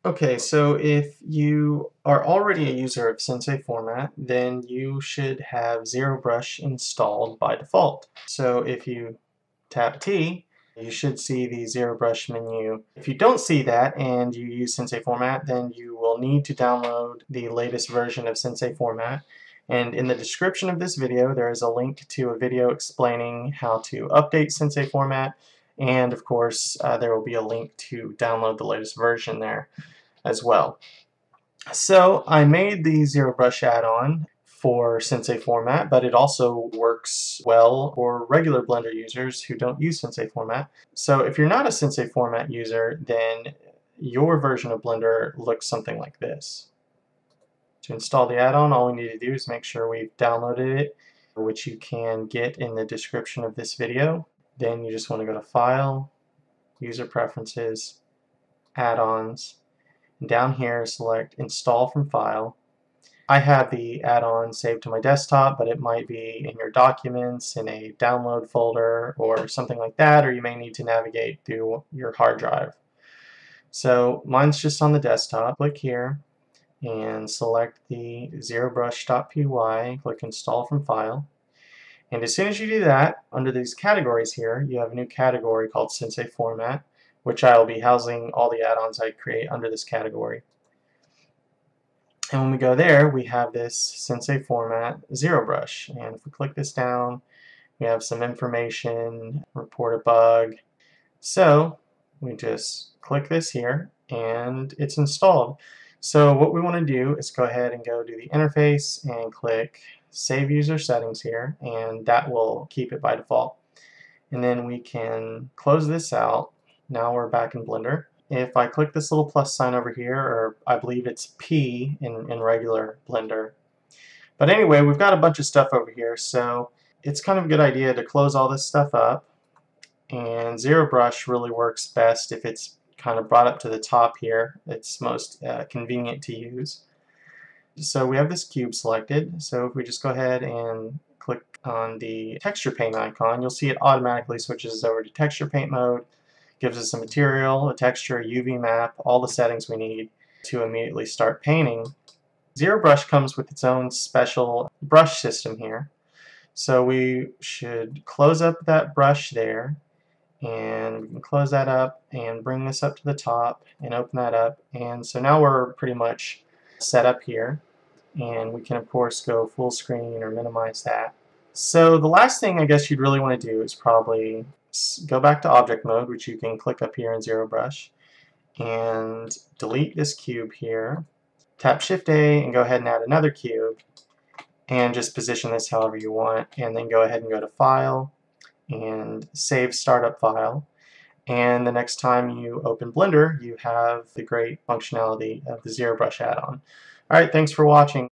Okay, so if you are already a user of Sensei Format, then you should have ZeroBrush installed by default. So if you tap T, you should see the ZeroBrush menu. If you don't see that and you use Sensei Format, then you will need to download the latest version of Sensei Format. And in the description of this video, there is a link to a video explaining how to update Sensei Format. And of course, there will be a link to download the latest version there as well. So I made the ZeroBrush add-on for Sensei Format, but it also works well for regular Blender users who don't use Sensei Format. So if you're not a Sensei Format user, then your version of Blender looks something like this. To install the add-on, all we need to do is make sure we've downloaded it, which you can get in the description of this video. Then you just want to go to File, User Preferences, Add-ons, down here select Install from File. I have the add-on saved to my desktop, but it might be in your documents in a download folder or something like that, or you may need to navigate through your hard drive. So mine's just on the desktop. Click here and select the ZeroBrush.py, click Install from File. And as soon as you do that, under these categories here, you have a new category called Sensei Format, which I will be housing all the add-ons I create under this category. And when we go there, we have this Sensei Format ZeroBrush. And if we click this down, we have some information, report a bug. So we just click this here, and it's installed. So what we want to do is go ahead and go to the interface and click Save User Settings here, and that will keep it by default. And then we can close this out. Now we're back in Blender. If I click this little plus sign over here, or I believe it's P in regular Blender. But anyway, we've got a bunch of stuff over here, so it's kind of a good idea to close all this stuff up. And ZeroBrush really works best if it's kind of brought up to the top here. It's most convenient to use. So we have this cube selected, so if we just go ahead and click on the texture paint icon, you'll see it automatically switches over to texture paint mode, gives us a material, a texture, a UV map, all the settings we need to immediately start painting. ZeroBrush comes with its own special brush system here. So we should close up that brush there, and we can close that up and bring this up to the top and open that up. And so now we're pretty much set up here, and we can of course go full screen or minimize that. So the last thing I guess you'd really want to do is probably go back to object mode, which you can click up here in ZeroBrush, and delete this cube here. Tap Shift A and go ahead and add another cube, and just position this however you want, and then go ahead and go to File and Save Startup File. And the next time you open Blender, you have the great functionality of the ZeroBrush add-on. Alright, thanks for watching.